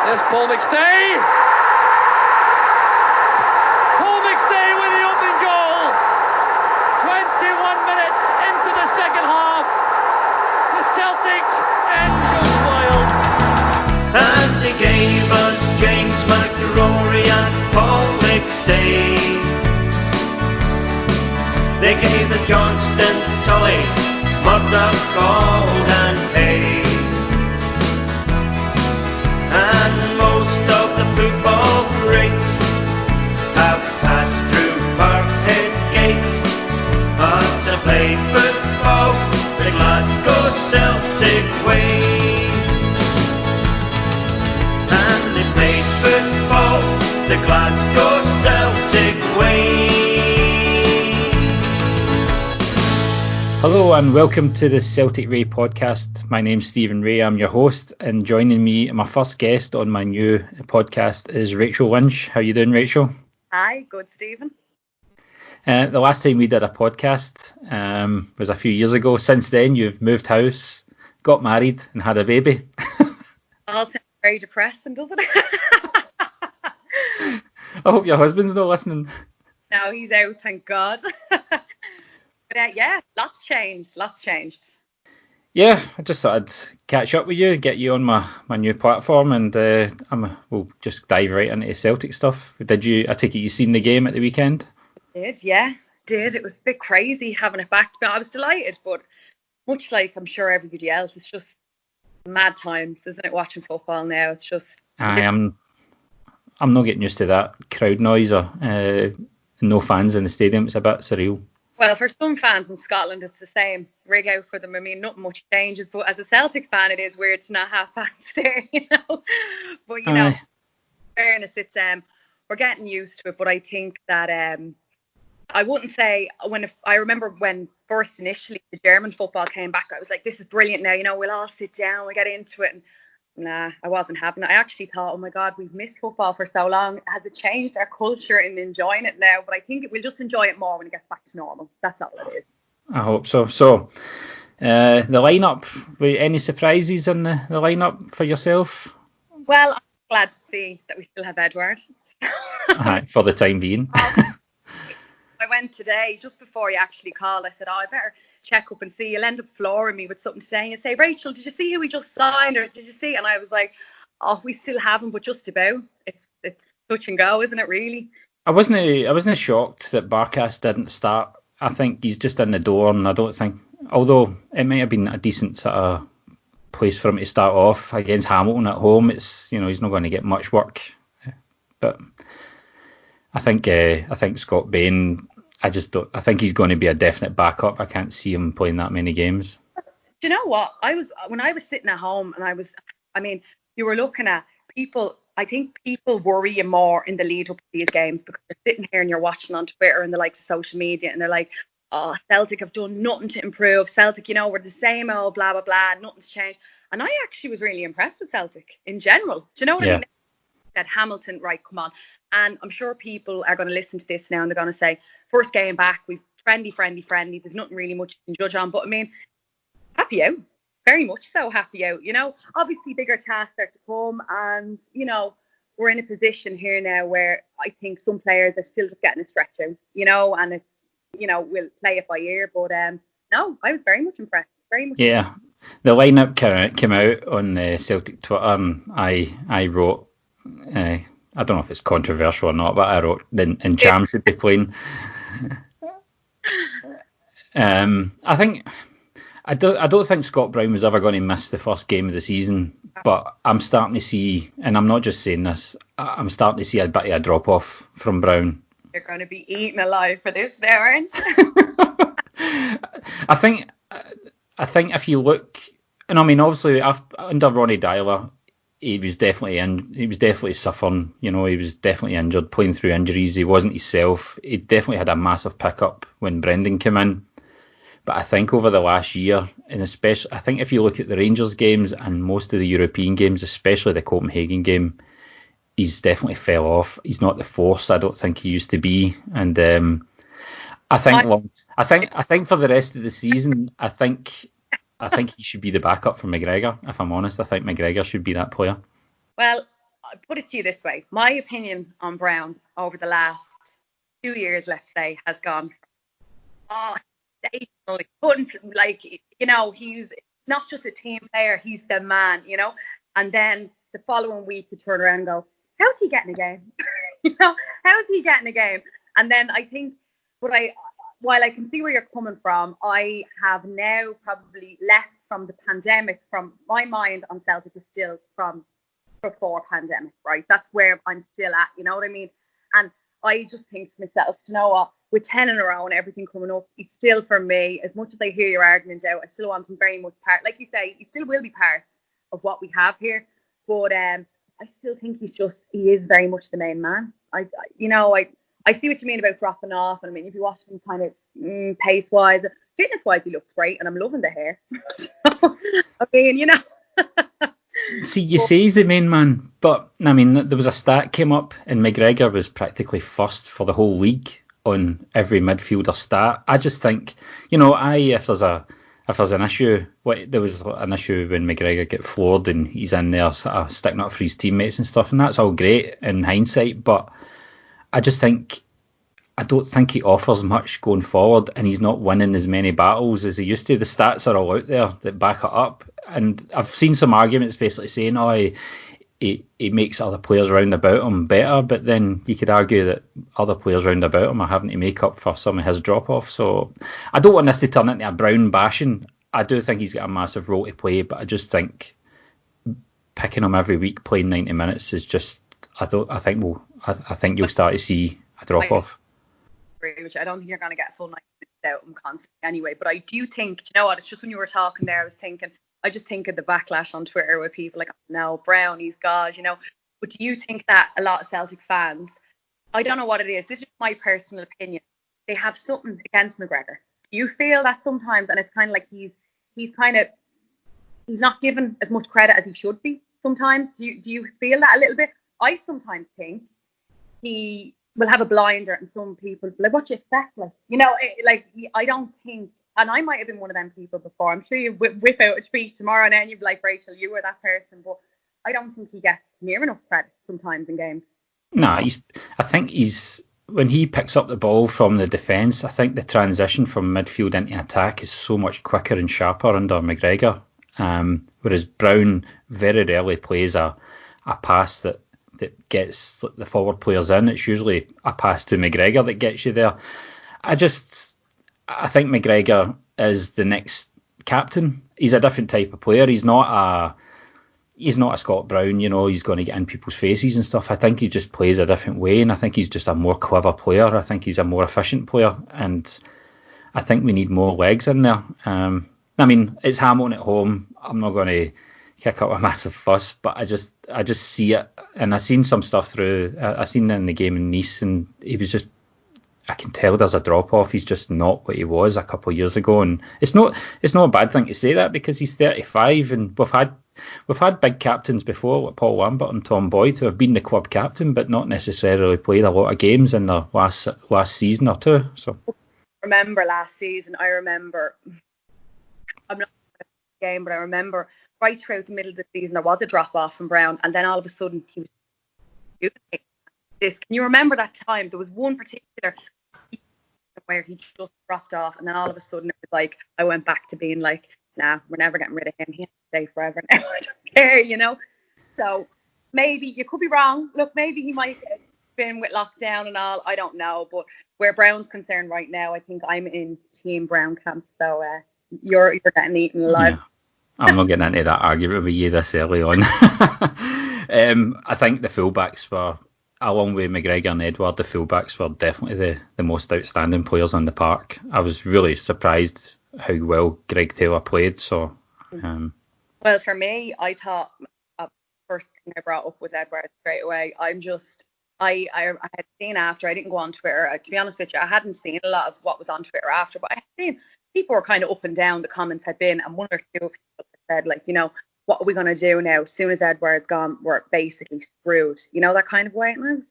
There's Paul McStay. Paul McStay with the open goal. 21 minutes into the second half. The Celtic end goes wild. And they gave us James McRory and Paul McStay. They gave us Johnston, Tully, Murdoch, Gold and Hay. And most of the football greats have passed through Parkhead's gates. But to play football the Glasgow Celtic way. And they played football the Glasgow Celtic way. Hello and welcome to the Celtic Ray podcast. My name's Stephen Ray, I'm your host, and joining me, my first guest on my new podcast is Rachel Lynch. How you doing, Rachel? Hi, good, Stephen. The last time we did a podcast was a few years ago. Since then, you've moved house, got married and had a baby. All sounds very depressing, doesn't it? I hope your husband's not listening. No, he's out, thank God. But yeah, lots changed. Yeah, I just thought I'd catch up with you, get you on my new platform, and we'll just dive right into Celtic stuff. I take it you seen the game at the weekend? Did. It was a bit crazy having it back. I was delighted, but much like I'm sure everybody else, it's just mad times, isn't it, watching football now? It's just... I'm not getting used to that crowd noise or no fans in the stadium. It's a bit surreal. Well, for some fans in Scotland, it's the same. Rig out for them. I mean, nothing much changes. But as a Celtic fan, it is weird to not have fans there, you know. But, you know, in fairness, it's we're getting used to it. But I think that I wouldn't say I remember when first initially the German football came back, I was like, this is brilliant now. You know, we'll all sit down, we'll get into it. And nah, I wasn't having it. I actually thought, oh my God, we've missed football for so long. Has it changed our culture in enjoying it now? But I think we'll just enjoy it more when it gets back to normal. That's all it is. I hope so. So, the lineup, any surprises in the lineup for yourself? Well, I'm glad to see that we still have Edward. For the time being. I went today, just before you actually called, I said, I better check up and see. You'll end up flooring me with something saying, you say, Rachel, did you see who we just signed, or did you see? And I was like, oh, we still haven't, but just about. It's touch and go, isn't it, really? I wasn't shocked that Barkas didn't start. I think he's just in the door, and I don't think, although it might have been a decent sort of place for him to start off against Hamilton at home, it's, you know, he's not going to get much work. But I think Scott Bain, I think he's going to be a definite backup. I can't see him playing that many games. Do you know what? When I was sitting at home and you were looking at people, I think people worry you more in the lead up to these games because you're sitting here and you're watching on Twitter and the likes of social media and they're like, oh, Celtic have done nothing to improve. Celtic, you know, we're the same old blah, blah, blah. Nothing's changed. And I actually was really impressed with Celtic in general. Do you know what I mean? Said Hamilton, right, come on. And I'm sure people are going to listen to this now and they're going to say, first game back, we've friendly. There's nothing really much you can judge on. But I mean, happy out. Very much so happy out. You know, obviously bigger tasks are to come. And, you know, we're in a position here now where I think some players are still just getting a stretch out, you know, and it's, you know, we'll play it by ear. But no, I was very much impressed. Very much. Yeah. The lineup came out on Celtic Twitter and I wrote, I don't know if it's controversial or not, but I wrote and Cham should be playing. I don't think Scott Brown was ever going to miss the first game of the season, but I'm starting to see, and I'm not just saying this, I'm starting to see a bit of a drop off from Brown. You're going to be eaten alive for this now, aren't you? I think if you look, and I mean obviously under Ronnie Dyler, he was definitely suffering. You know, he was definitely injured, playing through injuries. He wasn't himself. He definitely had a massive pickup when Brendan came in. But I think over the last year, and especially, I think if you look at the Rangers games and most of the European games, especially the Copenhagen game, he's definitely fell off. He's not the force I don't think he used to be. And I think for the rest of the season, I think he should be the backup for McGregor. If I'm honest, I think McGregor should be that player. Well, I put it to you this way. My opinion on Brown over the last 2 years, let's say, has gone, oh, sensational. He couldn't, like, he's not just a team player, he's the man, And then the following week, you turn around and go, how's he getting a game? How's he getting a game? And then I think, while I can see where you're coming from, I have now probably left from the pandemic, from my mind on Celtic is still from before pandemic, right? That's where I'm still at, you know what I mean? And I just think to myself, you know what, with 10 in a row and everything coming up, he's still, for me, as much as I hear your argument out, I still want him very much part, like you say, he still will be part of what we have here, but I still think he is very much the main man. I see what you mean about dropping off, and I mean, if you watch him kind of pace-wise, fitness-wise, he looks great, and I'm loving the hair. I mean, See, you say he's the main man, but I mean, there was a stat came up, and McGregor was practically first for the whole league on every midfielder stat. I just think, if there's an issue, there was an issue when McGregor got floored and he's in there sort of sticking up for his teammates and stuff, and that's all great in hindsight, but I don't think he offers much going forward, and he's not winning as many battles as he used to. The stats are all out there that back it up, and I've seen some arguments basically saying, he makes other players round about him better, but then you could argue that other players round about him are having to make up for some of his drop-off. So I don't want this to turn into a Brown bashing. I do think he's got a massive role to play, but I just think picking him every week playing 90 minutes is just, I think you'll start to see a drop-off. Which I don't think you're going to get a full 90 minutes out of him constantly anyway, but I do think, you know what, it's just when you were talking there, I just think of the backlash on Twitter with people like, no, Brown, he's God, But do you think that a lot of Celtic fans, I don't know what it is, this is my personal opinion, they have something against McGregor? Do you feel that sometimes, and it's kind of like he's not given as much credit as he should be sometimes? Do you feel that a little bit? I sometimes think he will have a blinder, and some people like, what you expect, I don't think. And I might have been one of them people before. I'm sure you whip out a tweet tomorrow and then you'd be like, Rachel, you were that person. But I don't think he gets near enough credit sometimes in games. No, I think when he picks up the ball from the defence, I think the transition from midfield into attack is so much quicker and sharper under McGregor. Whereas Brown very rarely plays a pass that gets the forward players in. It's usually a pass to McGregor that gets you there. I think McGregor is the next captain. He's a different type of player. He's not a Scott Brown, he's going to get in people's faces and stuff. I think he just plays a different way, and I think he's just a more clever player. I think he's a more efficient player, and I think we need more legs in there. I mean, it's Hamilton at home. I'm not going to kick up a massive fuss, but I just see it, and I've seen some stuff through. I seen it in the game in Nice, and he was just, I can tell there's a drop off. He's just not what he was a couple of years ago, and it's not a bad thing to say that, because he's 35, and we've had big captains before, like Paul Lambert and Tom Boyd, who have been the club captain but not necessarily played a lot of games in the last season or two. So I remember last season. I'm not the game, but I remember right throughout the middle of the season there was a drop off from Brown, and then all of a sudden he was doing this. Can you remember that time? There was one particular where he just dropped off, and then all of a sudden it was like I went back to being like, nah, we're never getting rid of him. He has to stay forever now. I don't care, So maybe you could be wrong. Look, maybe he might have been with lockdown and all. I don't know. But where Brown's concerned right now, I think I'm in Team Brown camp. So you're getting eaten alive. Yeah. I'm not getting into that argument with you this early on. I think the fullbacks were, along with McGregor and Edward, the fullbacks were definitely the most outstanding players on the park. I was really surprised how well Greg Taylor played. So, well, for me, I thought first thing I brought up was Edward straight away. I had seen after, I didn't go on Twitter. To be honest with you, I hadn't seen a lot of what was on Twitter after, but I had seen people were kind of up and down. The comments had been, and one or two people said, like, what are we going to do now? As soon as Edward's gone, we're basically screwed. That kind of way. And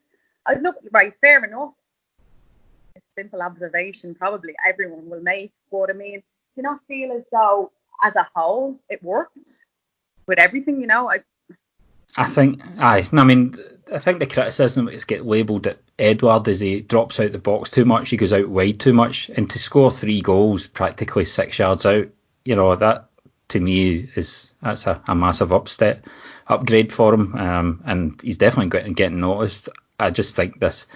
I was looking, right, fair enough. It's a simple observation, probably everyone will make. But I mean, do you not feel as though, as a whole, it worked with everything? I think, aye. No, I mean, I think the criticism is get labelled that Edward is he drops out the box too much, he goes out wide too much, and to score 3 goals practically 6 yards out, that to me that's a massive upgrade for him, and he's definitely getting noticed. I just think this,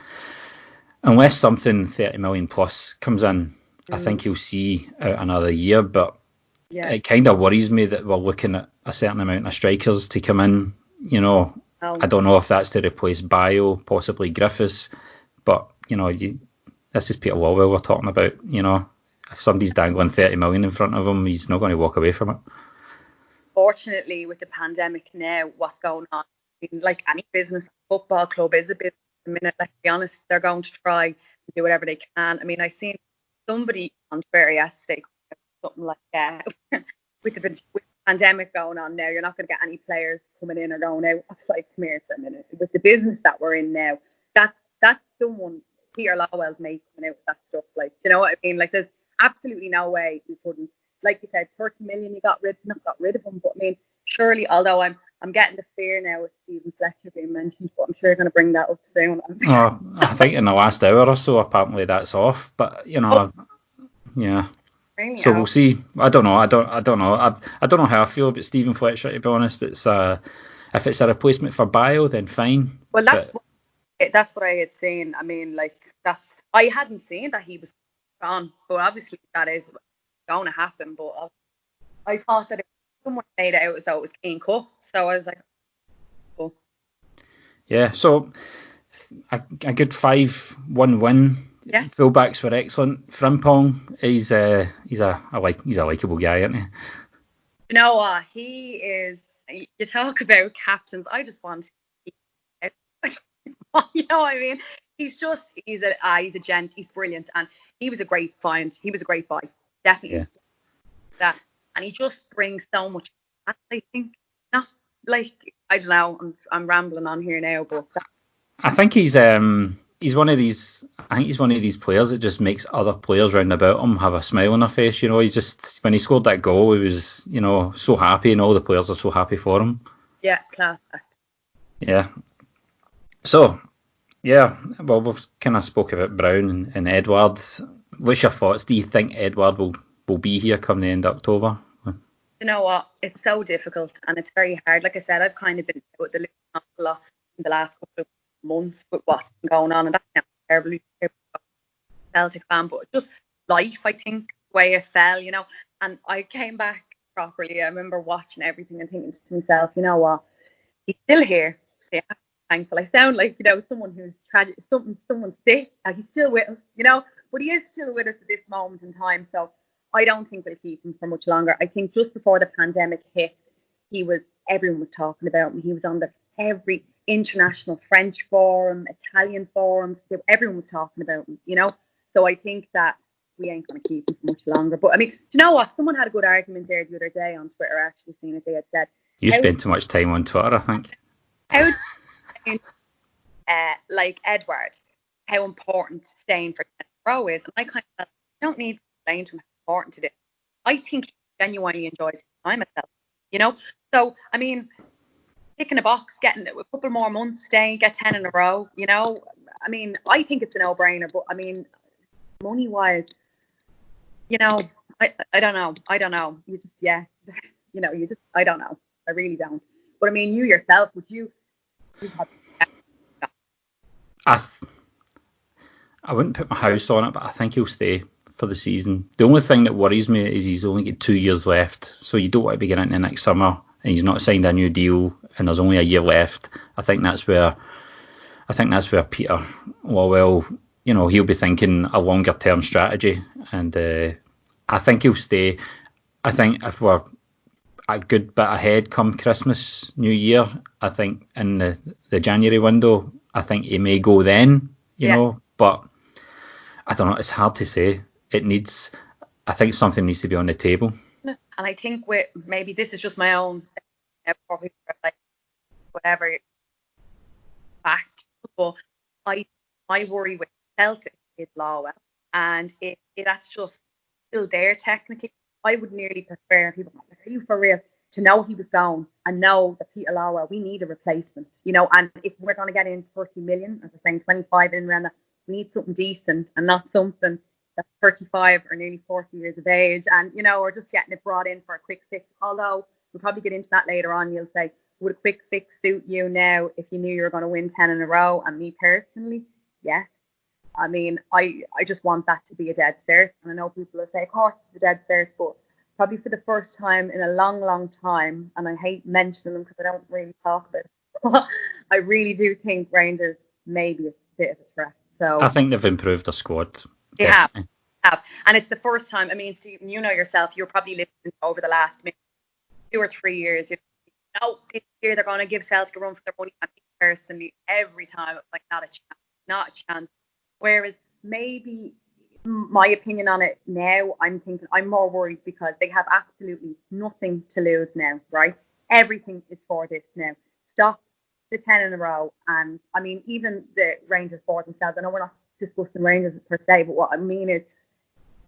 unless something 30 million plus comes in, I think he'll see out another year, but it kind of worries me that we're looking at a certain amount of strikers to come in. I don't know if that's to replace Bio, possibly Griffiths, but this is Peter Lawwell we're talking about. If somebody's dangling 30 million in front of him, he's not going to walk away from it. Fortunately, with the pandemic now, what's going on? I mean, like any business, football club is a business. At the minute, let's be honest, they're going to try and do whatever they can. I mean, I seen somebody on Twitter yesterday something like that. with the pandemic going on now, you're not going to get any players coming in or going out. It's like, come here for a minute. With the business that we're in now, that's someone Peter Lawwell's mate coming out with that stuff. Like, you know what I mean? Like, there's absolutely no way you couldn't. Like you said, 30 million, you not got rid of him. But I mean, surely, although I'm getting the fear now with Stephen Fletcher being mentioned, but I'm sure you're going to bring that up soon. I think in the last hour or so, apparently that's off. But yeah. So we'll see. I don't know. I don't know. I don't know how I feel about Stephen Fletcher, to be honest. It's if it's a replacement for Bio, then fine. Well, that's what I had seen. I mean, like I hadn't seen that he was gone, but obviously that is going to happen. But I thought that if someone made it out as though it was Kane Cup, so I was like, oh. Yeah. So a good 5-1 win. Yeah. Fullbacks were excellent. Frimpong, he's a likeable guy, isn't he? You know what? He is. You talk about captains. I just want. You know what I mean? He's a gent. He's brilliant, and he was a great find. He was a great buy, definitely. Yeah. That, and he just brings so much. I think, not like, I don't know. I'm rambling on here now, but I think he's one of these. I think he's one of these players that just makes other players round about him have a smile on their face. He just, when he scored that goal, he was, so happy, and all the players are so happy for him. Yeah, class. Yeah. So, yeah, well, we've kind of spoke about Brown and Edward. What's your thoughts? Do you think Edward will be here come the end of October? You know what? It's so difficult and it's very hard. Like I said, I've kind of been with the Luton a lot in the last couple of months with what's been going on, and that's terribly Celtic fan, but just life, I think, the way it fell, and I came back properly. I remember watching everything and thinking to myself, you know what, he's still here, so you have to be thankful. I sound like, someone who's tragic, someone's sick, and he's still with us, but he is still with us at this moment in time, so I don't think we'll keep him for much longer. I think just before the pandemic hit, everyone was talking about him. He was on every international French forum, Italian forums. Everyone was talking about him, So I think that we ain't going to keep him for much longer. But I mean, do you know what? Someone had a good argument there the other day on Twitter, actually, seeing it. They had said, you spend too much time on Twitter, I think. How do you like Edward, how important staying for 10 row is? And I kind of felt, I don't need to explain to him how important it is. I think he genuinely enjoys his time at Celtic, So, I mean, ticking a box, getting a couple more months, staying, get 10 in a row, I mean, I think it's a no-brainer, but I mean, money-wise, I don't know. You just, I don't know. I really don't. But I mean, you yourself, would you I wouldn't put my house on it, but I think he'll stay for the season. The only thing that worries me is he's only got 2 years left, so you don't want to be getting into next summer and he's not signed a new deal and there's only a year left. I think that's where Peter Lawwell, he'll be thinking a longer term strategy, and I think he'll stay. I think if we're a good bit ahead come Christmas, New Year, I think in the January window, I think he may go then, but I don't know, it's hard to say. I think something needs to be on the table. And I think maybe this is just my own, probably like whatever back, but my worry with Celtic is Lawwell, and if that's just still there technically, I would nearly prefer people like, are you for real? to know he was gone and know that Peter Lawwell, we need a replacement, and if we're going to get in 30 million, as I'm saying, 25 in around that, we need something decent and not something that's 35 or nearly 40 years of age and, we're just getting it brought in for a quick fix. Although we'll probably get into that later on. You'll say, would a quick fix suit you now if you knew you were going to win 10 in a row? And me personally, yes. I mean, I just want that to be a dead cert. And I know people will say, of course, it's a dead cert, but probably for the first time in a long, long time, and I hate mentioning them because I don't really talk about it, I really do think Rangers may be a bit of a threat. So I think they've improved their squad. They have. And it's the first time, I mean, Stephen, you know yourself, you're probably listening over the last 2 or 3 years. This year they're going to give Celtic a run for their money. And me personally, every time, it's like, not a chance. Whereas maybe my opinion on it now, I'm thinking I'm more worried because they have absolutely nothing to lose now, right? Everything is for this now. Stop the 10 in a row. And I mean, even the Rangers board themselves, I know we're not discussing Rangers per se, but what I mean is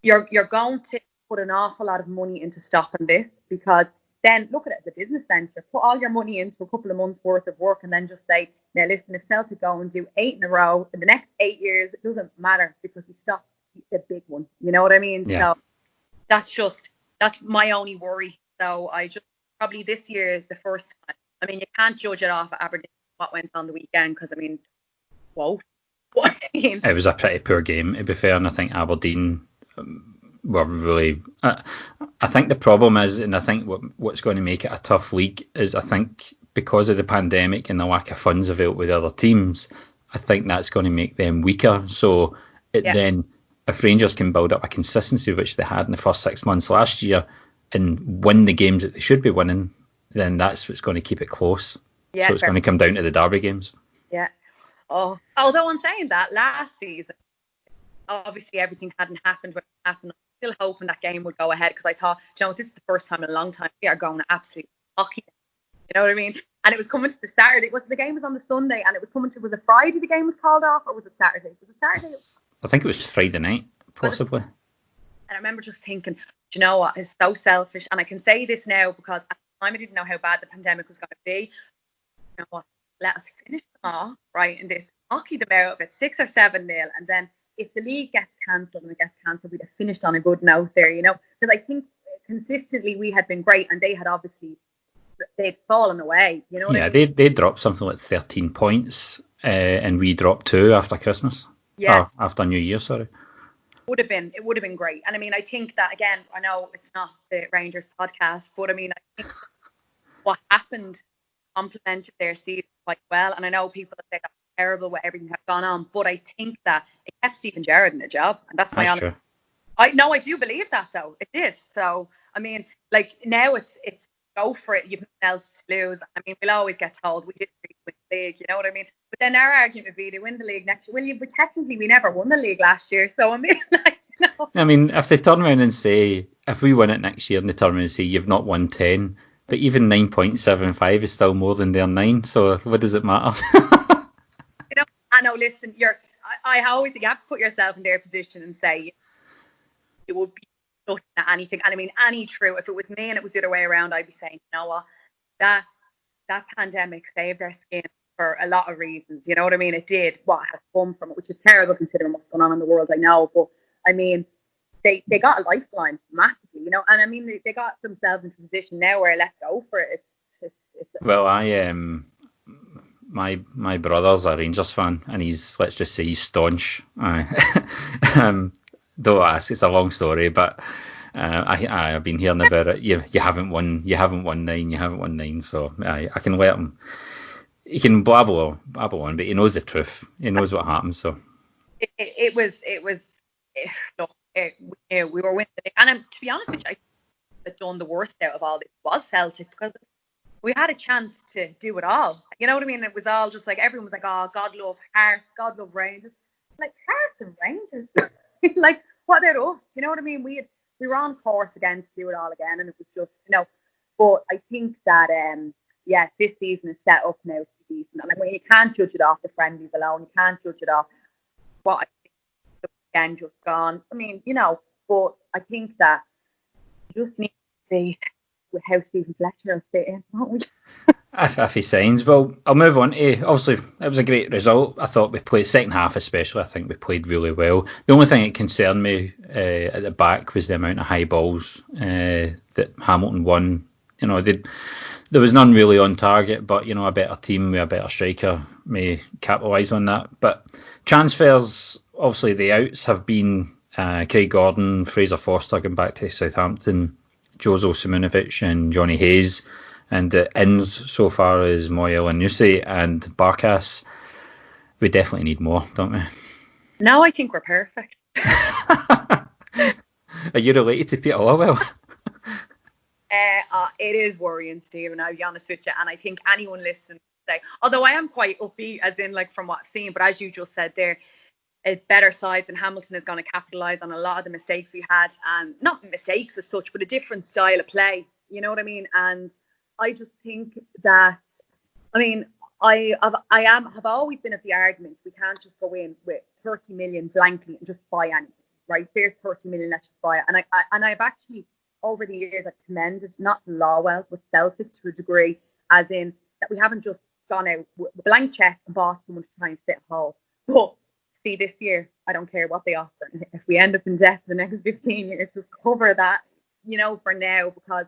you're going to put an awful lot of money into stopping this, because then look at it as a business venture. Put all your money into a couple of months worth of work and then just say, now listen, if Celtic go and do 8 in a row in the next 8 years, it doesn't matter because we stopped the big one. You know what I mean? Yeah. So that's my only worry. So I just, probably this year is the first time. I mean, you can't judge it off at Aberdeen what went on the weekend, because I mean, whoa. It was a pretty poor game, to be fair, and I think Aberdeen were really. I think the problem is, and I think what's going to make it a tough league is, I think because of the pandemic and the lack of funds available with other teams, I think that's going to make them weaker. So then, if Rangers can build up a consistency which they had in the first 6 months last year and win the games that they should be winning, then that's what's going to keep it close. Yeah, so it's going to come down to the derby games. Yeah. Oh, although I'm saying that last season, obviously everything hadn't happened when it happened. I'm still hoping that game would go ahead, because I thought, this is the first time in a long time we are going to absolute hockey. You know what I mean? And it was coming to the Saturday. The game was on the Sunday, and it was coming to, was it Friday the game was called off, or was it Saturday? Was it Saturday? I think it was Friday night, possibly. And I remember just thinking, do you know what? It's so selfish. And I can say this now because at the time I didn't know how bad the pandemic was going to be. You know what? Let us finish them off, right, in this, hockey them out of it 6 or 7 nil, and then if the league gets cancelled and it gets cancelled, we'd have finished on a good note there, because I think consistently we had been great, and they had obviously, they'd fallen away, I mean? They dropped something like 13 points, and we dropped 2 after Christmas. Yeah. After New Year, sorry. It would have been great. And I mean, I think that, again, I know it's not the Rangers podcast, but I mean, I think what happened complemented their season quite well. And I know people say that's terrible with everything that's gone on, but I think that it kept Stephen Gerrard in a job, and that's my honest. True. I do believe that, though. It did. So I mean, like, now it's go for it. You've nothing else to lose. I mean, we'll always get told we didn't really win the league. You know what I mean? But then our argument would be to win the league next year. Well, but technically we never won the league last year. So I mean, I mean, if they turn around and say, if we win it next year, and they turn around and say you've not won 10. But even 9.75 is still more than their 9, so what does it matter? I know, listen, you have to put yourself in their position and say it would be nothing at anything. And I mean, if it was me and it was the other way around, I'd be saying, you know what, that pandemic saved their skin for a lot of reasons. You know what I mean? It did. What has come from it, which is terrible considering what's going on in the world, I know. But I mean, they got a lifeline massively, and I mean, they got themselves into a position now where let's go for it. Well, my brother's a Rangers fan, and let's just say he's staunch. Don't ask, it's a long story, but I've been hearing about it. You haven't won 9, so I can let him. He can babble on, but he knows the truth. He knows what happened. So it was. Look, we were winning, and to be honest with you, I think done the worst out of all this was Celtic, because we had a chance to do it all. You know what I mean? It was all just like, everyone was like, oh, God love Hearts, God love Rangers. Like, Hearts and Rangers. Like, what about us? You know what I mean? We were on course again to do it all again, and it was just, But I think that this season is set up now to be decent. And like, when you can't judge it off the friendlies alone, you can't judge it off what I think the weekend just gone. I mean, but I think that you just need to see with how Stephen Fletcher will fit in, won't we? If he signs, well, I'll move on to, obviously, it was a great result. I thought we played, second half especially, I think we played really well. The only thing that concerned me at the back was the amount of high balls that Hamilton won. You know, there was none really on target, but, you know, a better team with a better striker may capitalise on that. But transfers, obviously the outs have been Craig Gordon, Fraser Forster going back to Southampton, Jozo Simunovic and Johnny Hayes. And the ins so far is Moyle and Nusi and Barkas. We definitely need more, don't we? Now I think we're perfect. Are you related to Peter Lowell? It is worrying, Stephen, I'll be honest with you. And I think anyone listening say, although I am quite upbeat, as in like from what I've seen, but as you just said there, a better side than Hamilton is going to capitalise on a lot of the mistakes we had. And not mistakes as such, but a different style of play. You know what I mean? And I just think that, I mean, I have always been of the argument we can't just go in with 30 million blankly and just buy anything, right? There's 30 million, let's just buy it. And I've actually, over the years, I've commended not Lawwell, but Celtic to a degree, as in that we haven't just gone out with a blank check and bought someone to try and fit a hole. But see, this year, I don't care what they offer. If we end up in debt for the next 15 years, just cover that, you know, for now, because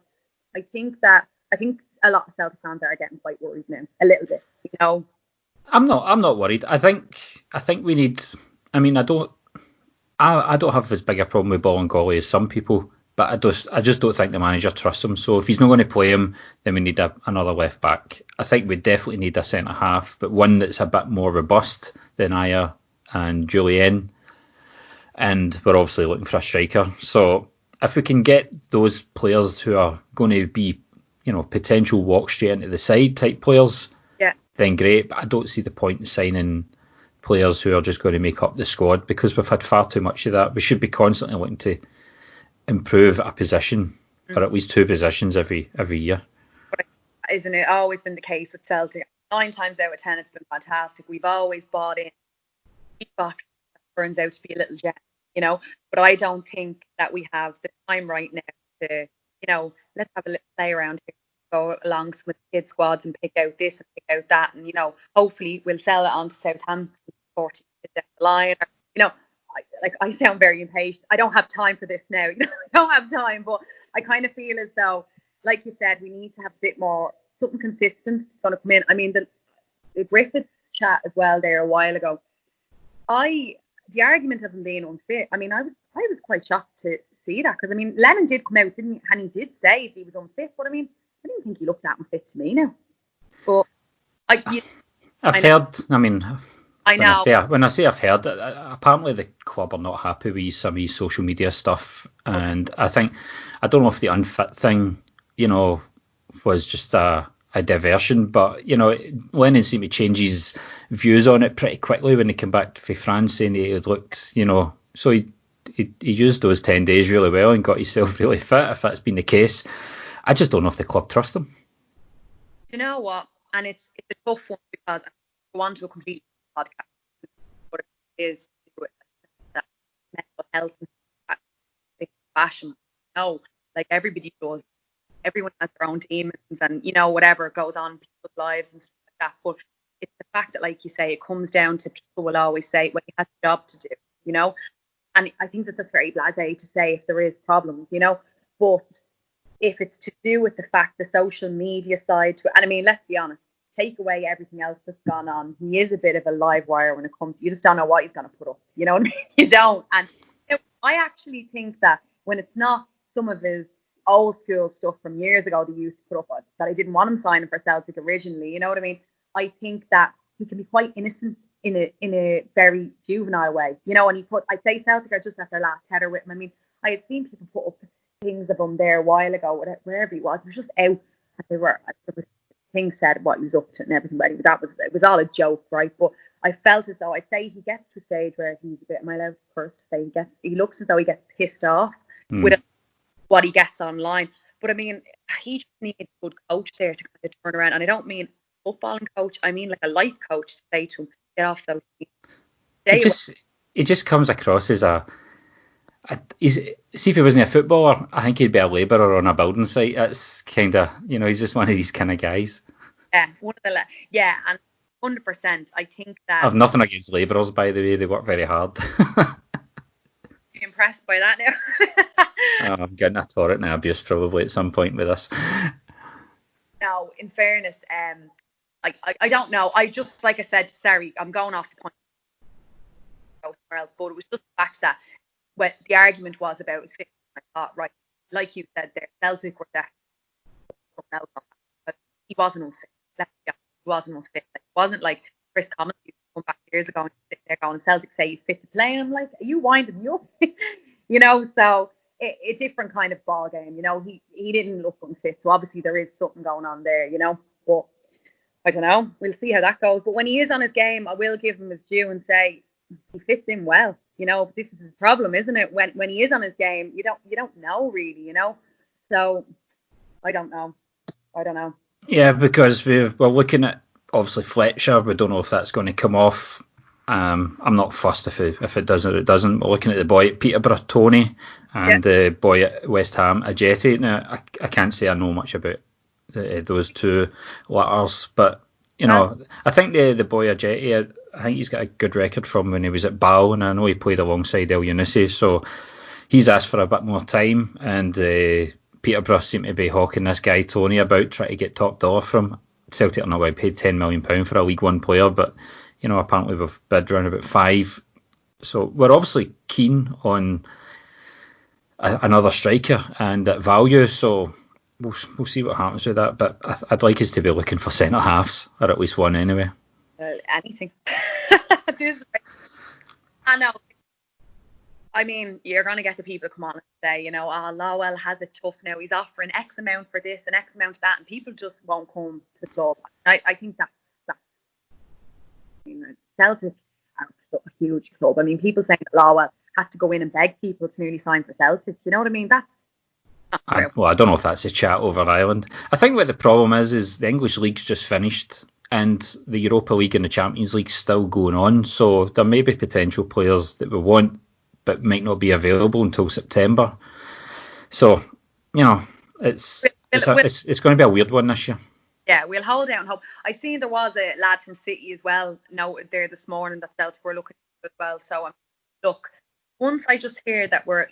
I think a lot of Celtic fans are getting quite worried now, a little bit, you know. I'm not worried. I think we need. I mean, I don't have as big a problem with ball and golly as some people, but I just don't think the manager trusts him. So if he's not going to play him, then we need another left back. I think we definitely need a centre half, but one that's a bit more robust than Aya and Julien. And we're obviously looking for a striker. So if we can get those players who are going to be, you know, potential walk straight into the side type players, then great. But I don't see the point in signing players who are just going to make up the squad, because we've had far too much of that. We should be constantly looking to improve a position, or at least two positions every year. But isn't it always been the case with Celtic? 9 times out of 10, it's been fantastic. We've always bought in feedback that turns out to be a little gem, you know. But I don't think that we have the time right now to, you know, let's have a little play around here, go along some of the kid squads and pick out this and pick out that, and, you know, hopefully we'll sell it on to Southampton 40 down the line, or, you know, I sound very impatient. I don't have time for this now. You know, I don't have time, but I kind of feel as though, like you said, we need to have a bit more, something consistent going to come in. I mean, the Griffith chat as well there a while ago. The argument of him being unfit, I mean, I was quite shocked to see that, because I mean, Lennon did come out, didn't he? And he did say he was unfit, but I mean, I didn't think he looked that unfit to me now. But I've heard. I mean, I know. When I say I've heard, apparently the club are not happy with some of his social media stuff, and I don't know if the unfit thing, you know, was just a diversion, but, you know, Lennon seemed to change his views on it pretty quickly when he came back to France, saying he looked, you know, so he used those 10 days really well and got himself really fit, if that's been the case. I just don't know if the club trust him. You know what? And it's a tough one, because I go on to a complete podcast, but it is that mental health and fashion. No, like everybody does. Everyone has their own demons and, you know, whatever goes on in people's lives and stuff like that. But it's the fact that, like you say, it comes down to, people will always say, well, he has a job to do, you know. And I think that's very blasé to say if there is problems, you know. But if it's to do with the fact, the social media side to it, and I mean, let's be honest, take away everything else that's gone on, he is a bit of a live wire when it comes to, you just don't know what he's going to put up, you know what I mean? You don't. And I actually think that when it's not some of his old school stuff from years ago that he used to put up on, that I didn't want him signing for Celtic originally, you know what I mean? I think that he can be quite innocent in a very juvenile way, you know. And I'd say Celtic are just at their last header with him. I mean, I had seen people put up things of him there a while ago, wherever he was just out, and there was things said what he was up to and everything, but it was all a joke, right? But I felt as though, I'd say he gets to a stage where he's a bit, am I allowed first to say, he looks as though he gets pissed off with what he gets online. But I mean, he just needs a good coach there to kind of turn around. And I don't mean a footballing coach, I mean like a life coach to say to him, get off social media. It just comes across as a See if he wasn't a footballer, I think he'd be a labourer on a building site. That's kind of, he's just one of these kind of guys. Yeah, and 100%. I think that. I've nothing against labourers, by the way. They work very hard. You're impressed by that now? I'm getting a torrent now abuse probably at some point with this. No, in fairness, I don't know. I just, like I said, sorry, I'm going off the point somewhere else, but it was just the fact that what the argument was about was fit. I thought, right, like you said there, Celtic were definitely something else on that, but he wasn't unfit. Let's be honest, he wasn't unfit. Like, it wasn't like Chris Commons used to come back years ago and sit there going, Celtic say he's fit to play, and I'm like, are you winding me up? So it's a different kind of ball game. He didn't look unfit, so obviously there is something going on there. But I don't know. We'll see how that goes. But when he is on his game, I will give him his due and say he fits in well. This is his problem, isn't it? When he is on his game, you don't know really. So I don't know. Yeah, because we're looking at obviously Fletcher. We don't know if that's going to come off. I'm not fussed if it does or it doesn't. We're looking at the boy at Peterborough, Tony, and the boy at West Ham, Ajeti. Now I can't say I know much about those two letters, but I think the boy Ajeti, I think he's got a good record from when he was at Bow, and I know he played alongside El Yunusi, so he's asked for a bit more time, and Peterborough seem to be hawking this guy Tony about, trying to get top dollar from Celtic. I know I paid £10 million for a League One player, but apparently we've bid around about 5, so we're obviously keen on another striker and at value, so we'll see what happens with that, but I'd like us to be looking for centre halves, or at least one anyway. Anything. I know. I mean, you're going to get the people come on and say, Lowell has it tough now. He's offering X amount for this and X amount for that, and people just won't come to the club. I think that's Celtic are a huge club. I mean, people saying that Lowell has to go in and beg people to nearly sign for Celtic. You know what I mean? That's not true. I don't know if that's a chat over Ireland. I think what the problem is the English League's just finished, and the Europa League and the Champions League's still going on, so there may be potential players that we want but might not be available until September. So, it's going to be a weird one this year. Yeah, we'll hold out and hope. I seen there was a lad from City as well noted there this morning that Celtic were looking as well. So look, once I just hear that we're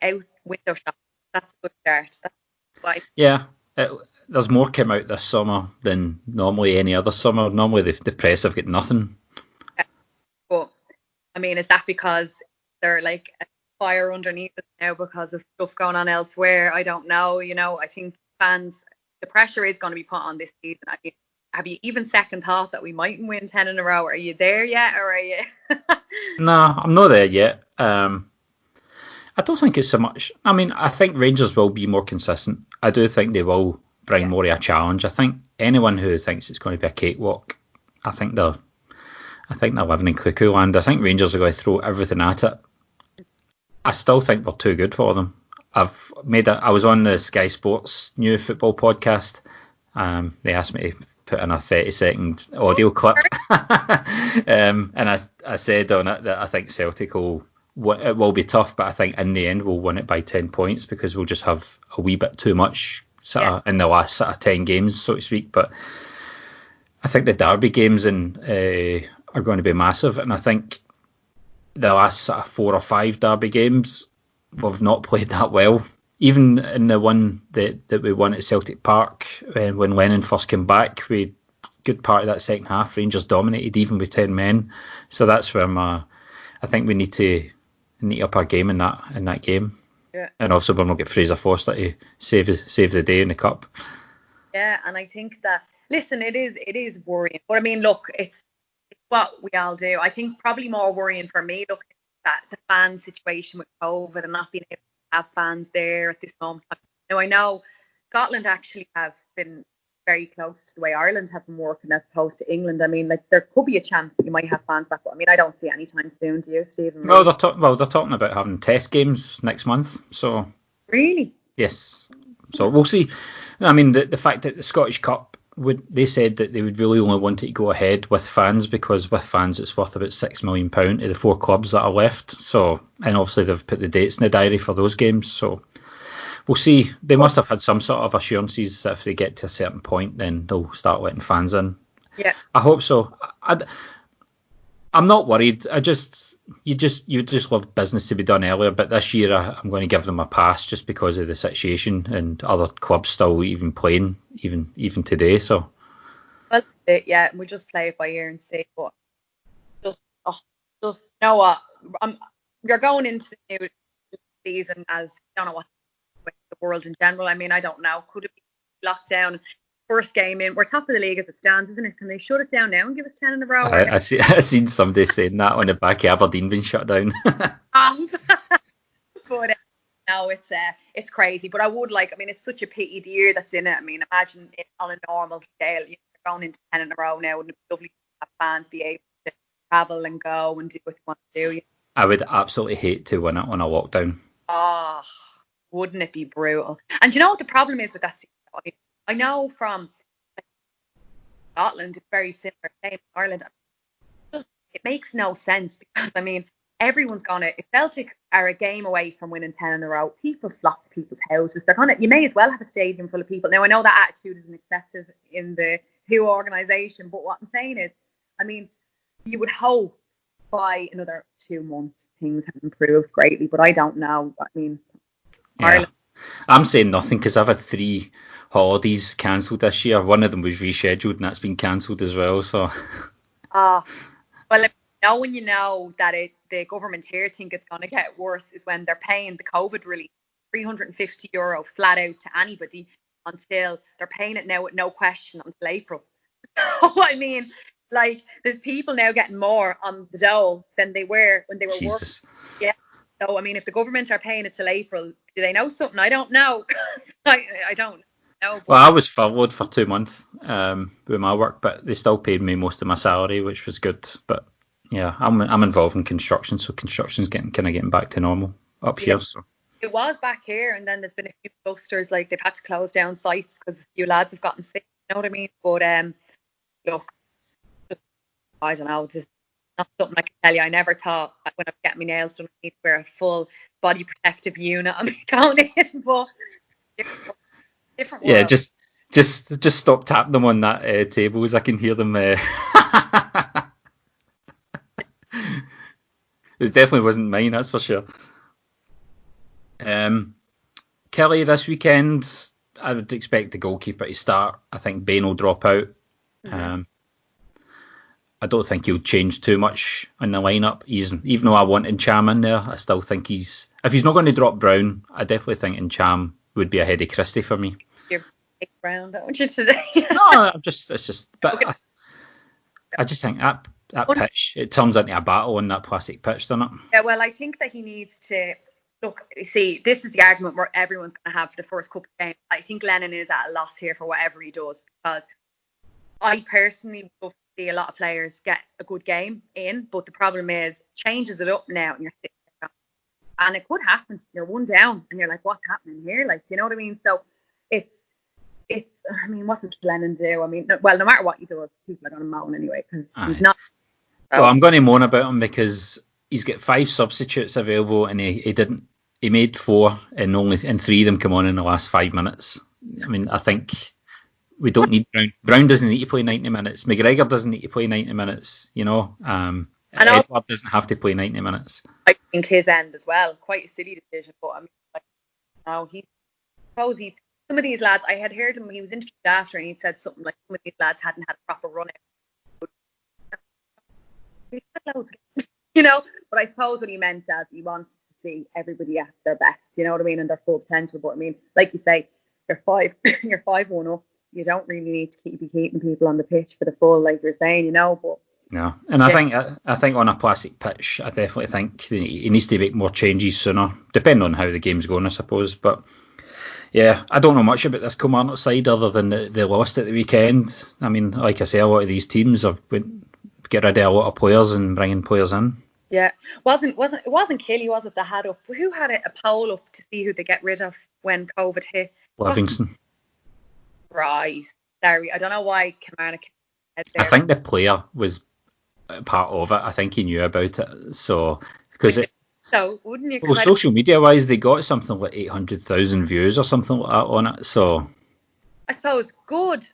out window shopping, that's a good start. That's why. Yeah, there's more came out this summer than normally any other summer. Normally the press have got nothing. Yeah. But I mean, is that because they're like a fire underneath us now because of stuff going on elsewhere? I don't know. I think fans. The pressure is going to be put on this season. I mean, have you even second thought that we mightn't win 10 in a row? Are you there yet, or are you? No, I'm not there yet. I don't think it's so much. I mean, I think Rangers will be more consistent. I do think they will bring more of a challenge. I think anyone who thinks it's going to be a cakewalk, I think they're living in cuckoo land. I think Rangers are going to throw everything at it. I still think we're too good for them. I was on the Sky Sports new football podcast. They asked me to put in a 30-second audio clip, and I said on it that I think Celtic it will be tough, but I think in the end we'll win it by 10 points because we'll just have a wee bit too much in the last 10 games, so to speak. But I think the derby games are going to be massive, and I think the last 4 or 5 derby games we've not played that well. Even in the one that we won at Celtic Park when Lennon first came back, good part of that second half, Rangers dominated even with 10 men. So that's where I think we need to up our game in that game. Yeah. And also we'll not get Fraser Forster to save the day in the cup. Yeah, and I think that listen, it is worrying. But I mean, look, it's what we all do. I think probably more worrying for me looking at the fan situation with COVID and not being able to have fans there at this moment. Now I know Scotland actually have been very close to the way Ireland have been working as opposed to England. I mean, like there could be a chance that you might have fans back. I mean, I don't see it anytime soon. Do you, Stephen? Well, they're talking about having test games next month. So really, yes. So we'll see. I mean, the fact that the Scottish Cup they said that they would really only want it to go ahead with fans, because with fans it's worth about £6 million to the 4 clubs that are left. So, and obviously they've put the dates in the diary for those games. So we'll see. They must have had some sort of assurances that if they get to a certain point, then they'll start letting fans in. Yeah. I hope so. I'm not worried. You just love business to be done earlier, but this year I'm going to give them a pass just because of the situation and other clubs still even playing even today. So Well, yeah, we just play it by ear and see. But just you know what? You're going into the new season as you don't know what with the world in general. I mean, I don't know. Could it be lockdown? First game in, we're top of the league as it stands, isn't it? Can they shut it down now and give us 10 in a row? I seen somebody saying that on the back of Aberdeen being shut down. But no, it's crazy. But I would I mean, it's such a pity the year that's in it. I mean, imagine it on a normal scale. You're going into 10 in a row now, and it'd be lovely to have fans be able to travel and go and do what you want to do. I would absolutely hate to win it on a lockdown. Oh, wouldn't it be brutal? And you know what the problem is with that? I mean, I know from Scotland, it's very similar. Same in Ireland. It makes no sense because, I mean, everyone's gonna. If Celtic are a game away from winning 10 in a row, people flock to people's houses. They're gonna. You may as well have a stadium full of people. Now I know that attitude isn't excessive in the who organisation, but what I'm saying is, I mean, you would hope by another 2 months things have improved greatly, but I don't know. I mean, yeah. Ireland. I'm saying nothing because I've had 3 holidays cancelled this year. One of them was rescheduled and that's been cancelled as well. So. Well, when you know that the government here think it's going to get worse is when they're paying the COVID relief €350 flat out to anybody until they're paying it now with no question until April. So I mean, there's people now getting more on the dole than they were when they were working. Yeah. So I mean, if the government are paying it till April, do they know something? I don't know. I don't know. Well, I was furloughed for 2 months with my work, but they still paid me most of my salary, which was good. But yeah, I'm involved in construction, so construction's getting back to normal up here. So it was back here, and then there's been a few clusters they've had to close down sites because a few lads have gotten sick. You know what I mean? But look, I don't know. This is not something I can tell you. I never thought when I was getting my nails done, I need to wear a full body protective unit. I'm going in, but different world. Yeah, just stop tapping them on that tables. I can hear them. It definitely wasn't mine, that's for sure. Kelly, this weekend, I would expect the goalkeeper to start. I think Bain will drop out. Mm-hmm. I don't think he'll change too much in the lineup. Even though I wanted Cham in there, I still think if he's not going to drop Brown, I definitely think Cham would be ahead of Christie for me. You're big Brown, don't you, today? No, but I just think that pitch, it turns into a battle on that plastic pitch, doesn't it? Yeah, well, I think that he needs to look. See, this is the argument where everyone's going to have for the first couple of games. I think Lennon is at a loss here for whatever he does, because I personally would love to see a lot of players get a good game in, but the problem is changes it up now and you're sitting there, and it could happen. You're 1 down and you're like, what's happening here? You know what I mean? So it's. I mean, what does Lennon do? I mean, well, no matter what he does, people are going to moan anyway because he's not. So. Well, I'm going to moan about him because he's got 5 substitutes available and he made 4 and 3 of them come on in the last 5 minutes. I mean, I think we don't need Brown. Brown doesn't need to play 90 minutes. McGregor doesn't need to play 90 minutes. You know, Edward doesn't have to play 90 minutes. I think his end as well. Quite a silly decision, but I mean, some of these lads, I had heard him, he was interviewed after and he said something like some of these lads hadn't had a proper run out. You know, but I suppose what he meant as he wants to see everybody at their best, you know what I mean, and their full potential. But I mean, like you say, you're 5-1 up. You don't really need to keep keeping people on the pitch for the full, like you're saying, you know. But no, and I think on a plastic pitch, I definitely think he needs to make more changes sooner, depending on how the game's going, I suppose. But yeah, I don't know much about this Kilmarnock side other than they lost at the weekend. I mean, like I say, a lot of these teams have get rid of a lot of players and bringing players in. Yeah, it wasn't Kelly, was it? That had up. Who had a poll up to see who they get rid of when COVID hit? Livingston. Right. Sorry, I don't know why Kamara had I there. think the player was part of it. I think he knew about it. So, because So, wouldn't you? well, social media wise, they got something like 800,000 views or something like that on it. So, I suppose good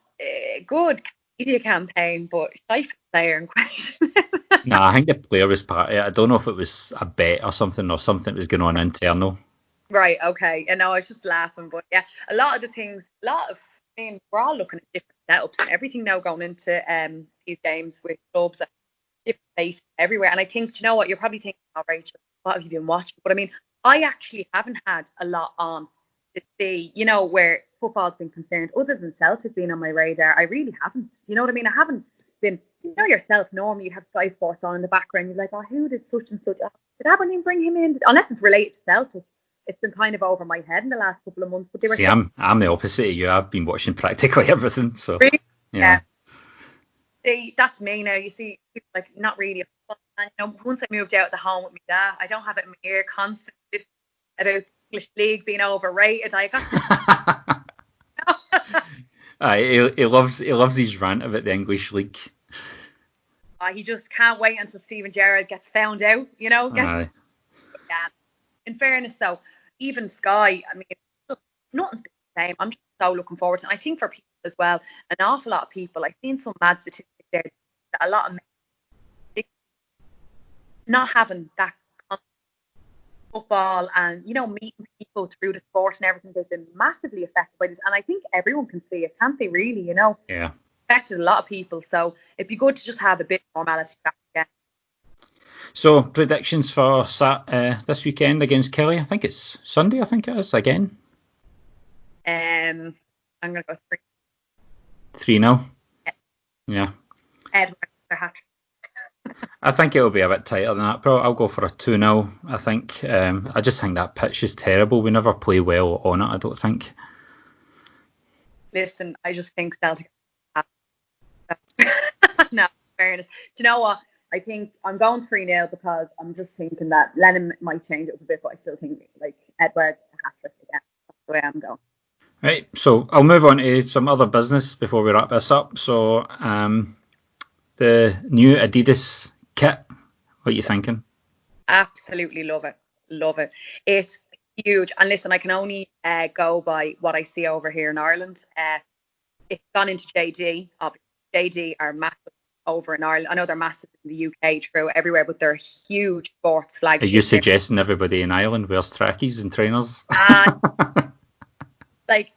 media campaign, but shy for the player in question. nah, I think the player was part of it. I don't know if it was a bet or something that was going on internal. Right, okay. And no, I was just laughing, but yeah, a lot of the things, I mean, we're all looking at different setups and everything now going into these games with clubs at different places everywhere. And I think, do you know what, you're probably thinking, oh, Rachel, what have you been watching? But I mean, I actually haven't had a lot on to see, where football's been concerned, other than Celtic being on my radar. I really haven't. You know what I mean? I haven't been, yourself, normally you have Sky Sports on in the background. You're like, oh, who did such and such? Oh, did Aberdeen bring him in? Unless it's related to Celtic. It's been kind of over my head in the last couple of months. But they were See, I'm the opposite of you. I've been watching practically everything. So, really, yeah. See, that's me now. You see, people like not really. And, once I moved out of the home with my dad, I don't have it in my ear constantly about English league being overrated. I got. He loves his rant about the English league. He just can't wait until Steven Gerrard gets found out. Aye. Yeah. In fairness, though, even Sky, I mean, look, nothing's been the same. I'm just so looking forward to it. And I think for people as well, an awful lot of people, I've seen some mad statistics there, that a lot of men not having that football and, meeting people through the sport and everything, they've been massively affected by this. And I think everyone can see it, can't they, really, Yeah. Affected a lot of people. So it'd be good to just have a bit of normality back again. So, predictions for this weekend against Kelly. I think it's Sunday, I think it is, again. I'm going to go 3-0. Yeah. Edward, a hat-trick. I think it'll be a bit tighter than that. Probably I'll go for a 2-0. I think. I just think that pitch is terrible. We never play well on it, I don't think. Listen, I just think Celtic. No, fairness. Do you know what? I think I'm going 3-0 because I'm just thinking that Lennon might change it up a bit, but I still think Edward a hat-trick again. That's the way I'm going. Right, so I'll move on to some other business before we wrap this up. So, the new Adidas kit, what are you thinking? Absolutely love it. Love it. It's huge. And listen, I can only go by what I see over here in Ireland. It's gone into JD. Obviously, JD are massive over in Ireland. I know they're massive in the UK, true, everywhere, but they're huge sports flagships. Are you suggesting everybody in Ireland wears trackies and trainers? Like,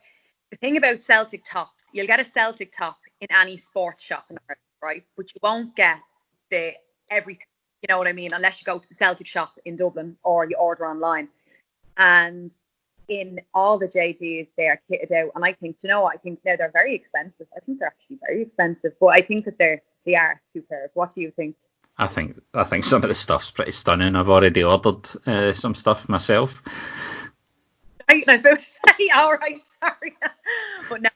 the thing about Celtic tops, you'll get a Celtic top in any sports shop in Ireland, right? But you won't get everything, you know what I mean? Unless you go to the Celtic shop in Dublin or you order online. And in all the JDs, they are kitted out. And I think, I think now they're very expensive. I think they're actually very expensive. But I think that they are superb. What do you think? I think some of the stuff's pretty stunning. I've already ordered some stuff myself. I was about to say, all right, sorry. But no,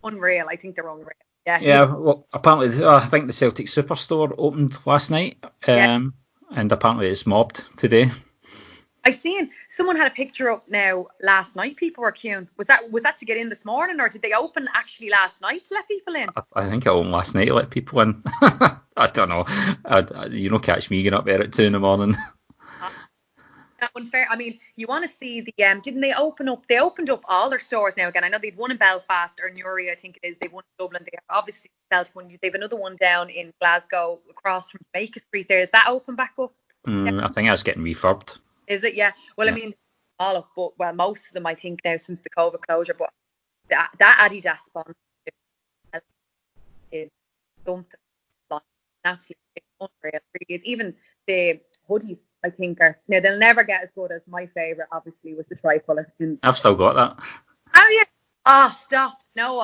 unreal. I think they're unreal. Yeah, well, apparently, I think the Celtic Superstore opened last night, and apparently it's mobbed today. I seen someone had a picture up now last night. People were queuing. Was that to get in this morning, or did they open actually last night to let people in? I think it opened last night to let people in. I don't know. You don't catch me getting up there at 2 a.m. That unfair. I mean, you want to see the didn't they open up? They opened up all their stores now again. I know they've one in Belfast or Newry, I think it is. They've one in Dublin. They have obviously Celtic one. They've another one down in Glasgow across from Baker Street. There is that open back up? I think that's getting refurbed. Is it? Yeah. Well, yeah. I mean, all of, but well, most of them I think now since the COVID closure. But that Adidas sponsorship is something like absolutely unreal. It really is. Even the hoodies, I think, now they'll never get as good as my favourite, obviously, was the tricolour. I've still got that. Oh yeah. Oh, stop. No,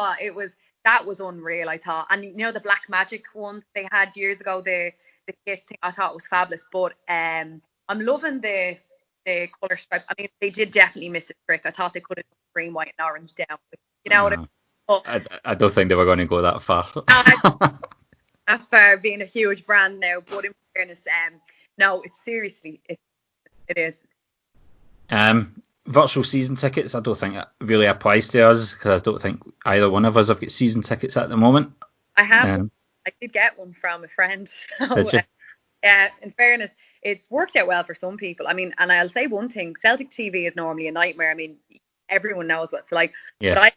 that was unreal, I thought. And the Black Magic ones they had years ago, the kit thing, I thought it was fabulous. But I'm loving the colour stripes. I mean, they did definitely miss a trick. I thought they could have done green, white, and orange down. You know what I mean? But, I don't think they were going to go that far. That far, being a huge brand now. But in fairness, no, it's seriously, it is. virtual season tickets, I don't think it really applies to us because I don't think either one of us have got season tickets at the moment. I have. I did get one from a friend. So, Did you? in fairness, it's worked out well for some people. I mean, and I'll say one thing: Celtic TV is normally a nightmare. I mean, everyone knows what it's like. Yeah. But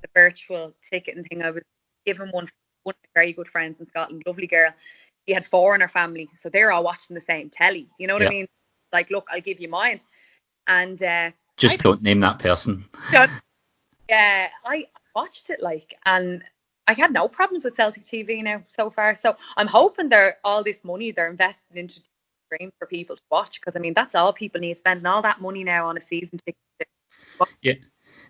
the virtual ticketing thing, I was given one from one of my very good friends in Scotland, lovely girl. She had 4 in her family, so they're all watching the same telly. You know what I mean? Like, look, I'll give you mine. And just don't name that person. Yeah, I watched it and I had no problems with Celtic TV now so far. So I'm hoping all this money they're investing into stream for people to watch, because I mean that's all people need, spending all that money now on a season ticket. Yeah.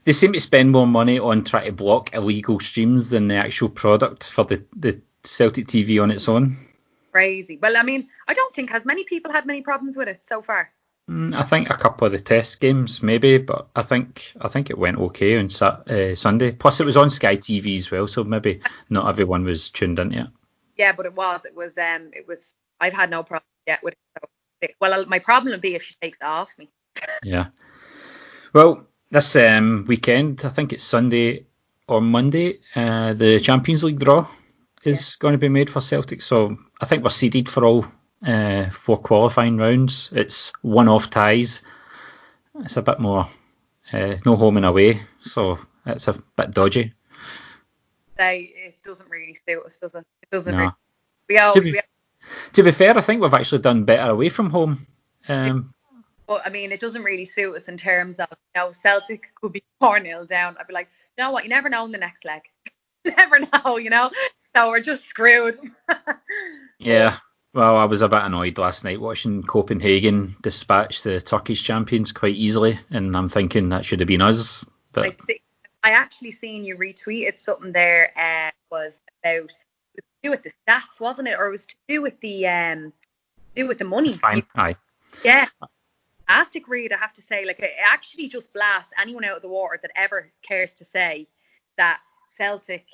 They seem to spend more money on trying to block illegal streams than the actual product for the Celtic TV on its own. Crazy. Well, I mean, I don't think has many people had many problems with it so far. I think a couple of the test games maybe, but I think it went okay on Sunday. Plus it was on Sky TV as well, so maybe not everyone was tuned into it. Yeah, but it was. I've had no problem yet with it. Well, my problem would be if she takes it off me. Yeah. Well, this weekend, I think it's Sunday or Monday, the Champions League draw is going to be made for Celtic. So I think we're seeded for all 4 qualifying rounds. It's one-off ties. It's a bit more no home and away, so it's a bit dodgy. It doesn't really suit us, does it? It doesn't. No. Really. To be fair, I think we've actually done better away from home. But I mean, it doesn't really suit us in terms of, Celtic could be 4-0 down. I'd be like, you know what? You never know in the next leg. Never know, So we're just screwed. Yeah. Well, I was a bit annoyed last night watching Copenhagen dispatch the Turkish champions quite easily, and I'm thinking that should have been us. But I actually seen you retweeted something there. Was to do with the stats, wasn't it? Or it was to do with the money. Fine. Aye. Yeah. Fantastic read, I have to say. Like, it actually just blasts anyone out of the water that ever cares to say that Celtic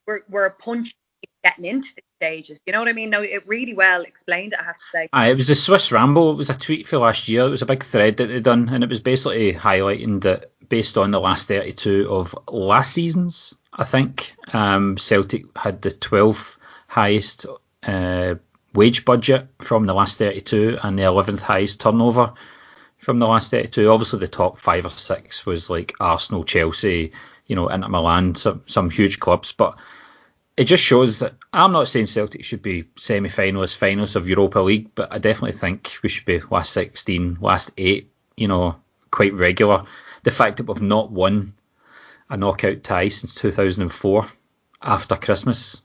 we're a punch getting into the stages. You know what I mean? No, it really well explained it, I have to say. It was the Swiss Ramble. It was a tweet for last year. It was a big thread that they'd done, and it was basically highlighting that based on the last 32 of last season's, I think, Celtic had the 12th highest wage budget from the last 32 and the 11th highest turnover from the last 32. Obviously, the top 5 or 6 was like Arsenal, Chelsea, Inter Milan, some huge clubs, but it just shows that I'm not saying Celtic should be semi-finalists, finalists of Europa League, but I definitely think we should be last 16, last 8, quite regular. The fact that we've not won a knockout tie since 2004 after Christmas.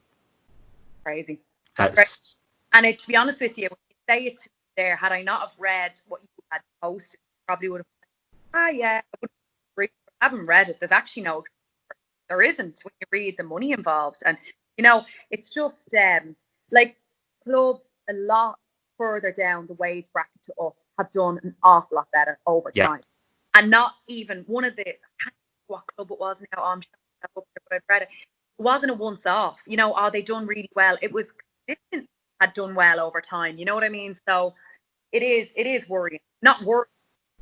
Crazy. That's... And to be honest with you, when you say it's there, had I not have read what you had posted, probably would have, I would agree. I haven't read it. There's actually there isn't when you read the money involved. And, it's just like clubs a lot further down the wage bracket to us have done an awful lot better over time. And not even one of the, I can't remember what club it was now, I'm sure but I've read it. It wasn't a once off, they done really well. It was consistent, had done well over time. You know what I mean? So it is worrying. Not worrying.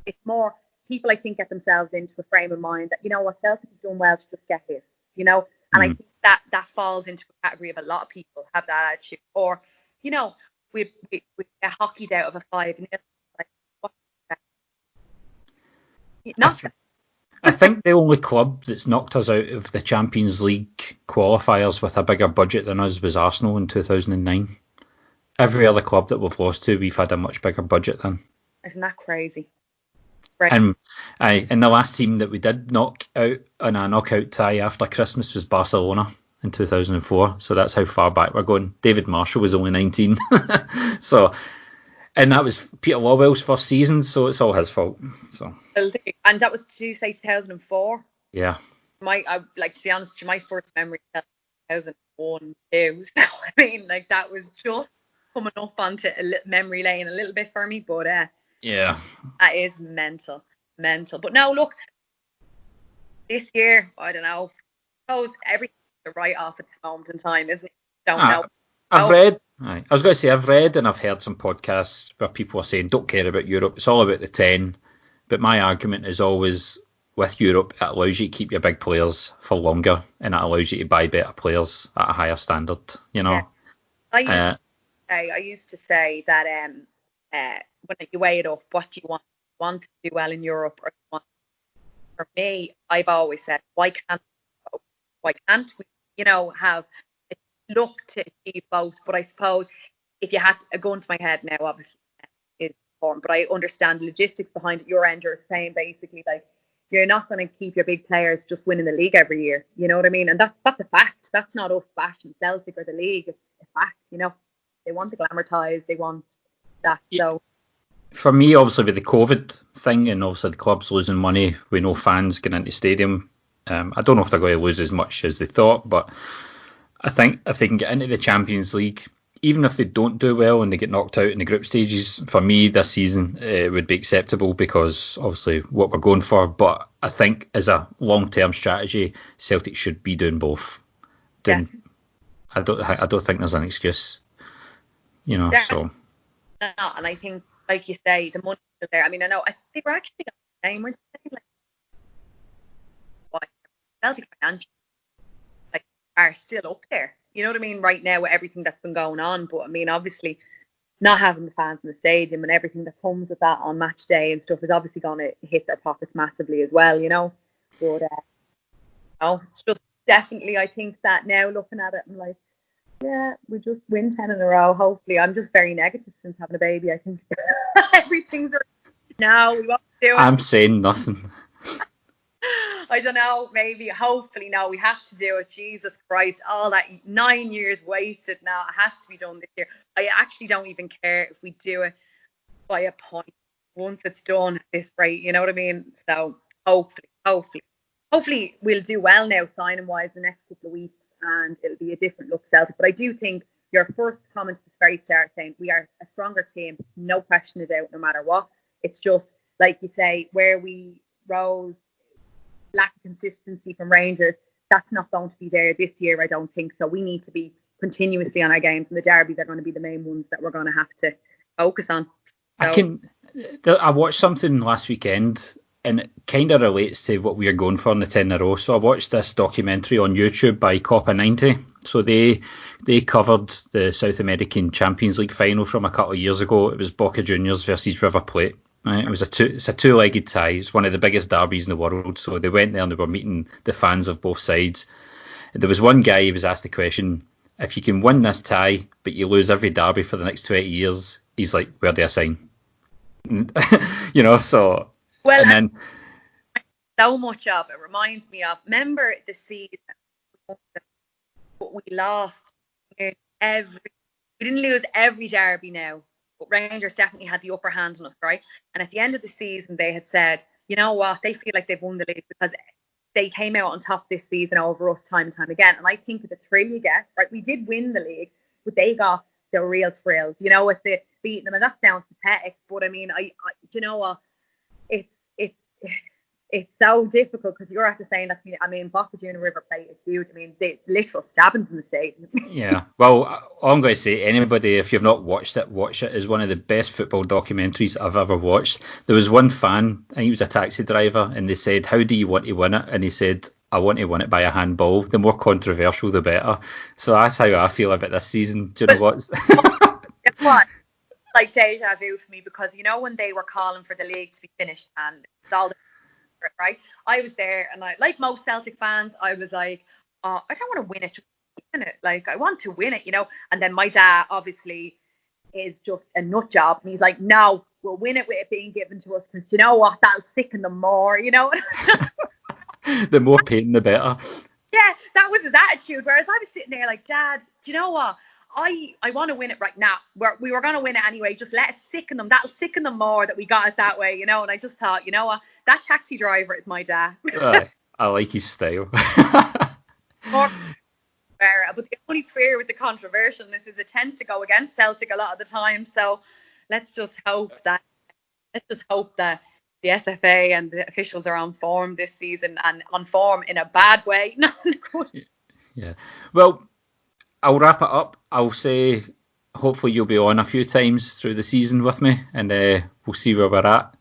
It's more people, I think, get themselves into a frame of mind that, Celtic have done well to just get here, And I think that falls into a category of a lot of people have that attitude. Or, we get hockeyed out of a 5-0. Like, what's that? Nothing. I think the only club that's knocked us out of the Champions League qualifiers with a bigger budget than us was Arsenal in 2009. Every other club that we've lost to, we've had a much bigger budget than. Isn't that crazy? Right. And the last team that we did knock out on a knockout tie after Christmas was Barcelona in 2004. So that's how far back we're going. David Marshall was only 19. So, and that was Peter Lawwell's first season, so it's all his fault. So. And that was, did you say 2004? Yeah. To be honest with you, my first memory is 2001, 2. So, I mean, that was just coming up onto memory lane a little bit for me, but yeah, that is mental. But no, look, this year, I don't know, I suppose everything's a write-off at this moment in time, isn't it? Don't know. I've read and I've heard some podcasts where people are saying don't care about Europe, it's all about the 10, But my argument is always, with Europe, it allows you to keep your big players for longer, and it allows you to buy better players at a higher standard. Yeah. I used to say that when you weigh it up, what do you want? You want to do well in Europe, or you want? For me, I've always said, why can't we, have a look to achieve both? But I suppose if you had a gun to my head now, obviously, is form. But I understand the logistics behind it. Your end, you're saying basically like you're not going to keep your big players just winning the league every year. You know what I mean? And that's a fact. That's not us bashing Celtic or the league. It's a fact. They want the glamour they want that. So for me, obviously with the COVID thing and obviously the clubs losing money with no fans getting into stadium, I don't know if they're going to lose as much as they thought, but I think if they can get into the Champions League, even if they don't do well and they get knocked out in the group stages, for me this season it would be acceptable because obviously what we're going for. But I think as a long-term strategy, Celtic should be doing both. I don't think there's an excuse, So. No, and I think, like you say, the money's still there. I mean, I think we're actually on the same. We're saying like, Celtic financially are still up there. You know what I mean? Right now with everything that's been going on. But I mean, obviously, not having the fans in the stadium and everything that comes with that on match day and stuff is obviously going to hit their pockets massively as well, But it's just definitely, I think that now looking at it, I'm like, yeah, we just win 10 in a row. Hopefully, I'm just very negative since having a baby. I think everything's no, we won't do it. I'm saying nothing. I don't know, maybe, hopefully, no, we have to do it. Jesus Christ, all that 9 years wasted now. It has to be done this year. I actually don't even care if we do it by a point once it's done at this rate, you know what I mean? So hopefully we'll do well now signing-wise the next couple of weeks and it'll be a different look Celtic. But I do think your first comment at the very start saying we are a stronger team, no question of doubt, no matter what. It's just, like you say, where we rose, lack of consistency from Rangers, that's not going to be there this year, I don't think. So we need to be continuously on our games, and the derbies are going to be the main ones that we're going to have to focus on. So, I watched something last weekend, and it kind of relates to what we are going for in the 10 in a row. So I watched this documentary on YouTube by Copa 90. So they covered the South American Champions League final from a couple of years ago. It was Boca Juniors versus River Plate. Right? It's a two-legged tie. It's one of the biggest derbies in the world. So they went there and they were meeting the fans of both sides. And there was one guy who was asked the question, if you can win this tie, but you lose every derby for the next 20 years, he's like, where do I sign? So... Well, and then, so much of it reminds me of, remember the season, but we lost we didn't lose every derby now, but Rangers definitely had the upper hand on us, right? And at the end of the season, they had said, you know what, they feel like they've won the league because they came out on top this season over us time and time again. And I think with the thrill you get, right, we did win the league, but they got the real thrill, with the beating them. And that sounds pathetic, but I mean, I you know what, it's so difficult because you're after saying that to me. I mean, Boca Junior River Plate is huge. I mean, the literal stabbings in the stadium. Yeah. Well, all I'm going to say, anybody, if you've not watched it, watch it. It's one of the best football documentaries I've ever watched. There was one fan, I think he was a taxi driver, and they said, how do you want to win it? And he said, I want to win it by a handball. The more controversial, the better. So that's how I feel about this season. Do you know what? Guess what? Like deja vu for me, because when they were calling for the league to be finished and all the right, I was there and I, like most Celtic fans, I was like, oh, I don't want to win it, just win it. Like, I want to win it, and then my dad obviously is just a nut job, and he's like, no, we'll win it with it being given to us, because you know what, that'll sicken them more, The more pain the better. Yeah, that was his attitude, whereas I was sitting there like, Dad, do you know what, I want to win it right now. We were going to win it anyway. Just let it sicken them. That'll sicken them more that we got it that way, And I just thought, you know what? That taxi driver is my dad. I like his style. But the only fear with the controversialness is it tends to go against Celtic a lot of the time. So let's just hope that the SFA and the officials are on form this season, and on form in a bad way, not in a good. Yeah. Well, I'll wrap it up. I'll say hopefully you'll be on a few times through the season with me, and we'll see where we're at.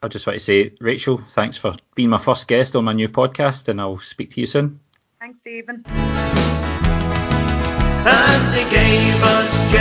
I just want to say, Rachel, thanks for being my first guest on my new podcast, and I'll speak to you soon. Thanks, Stephen. And they gave us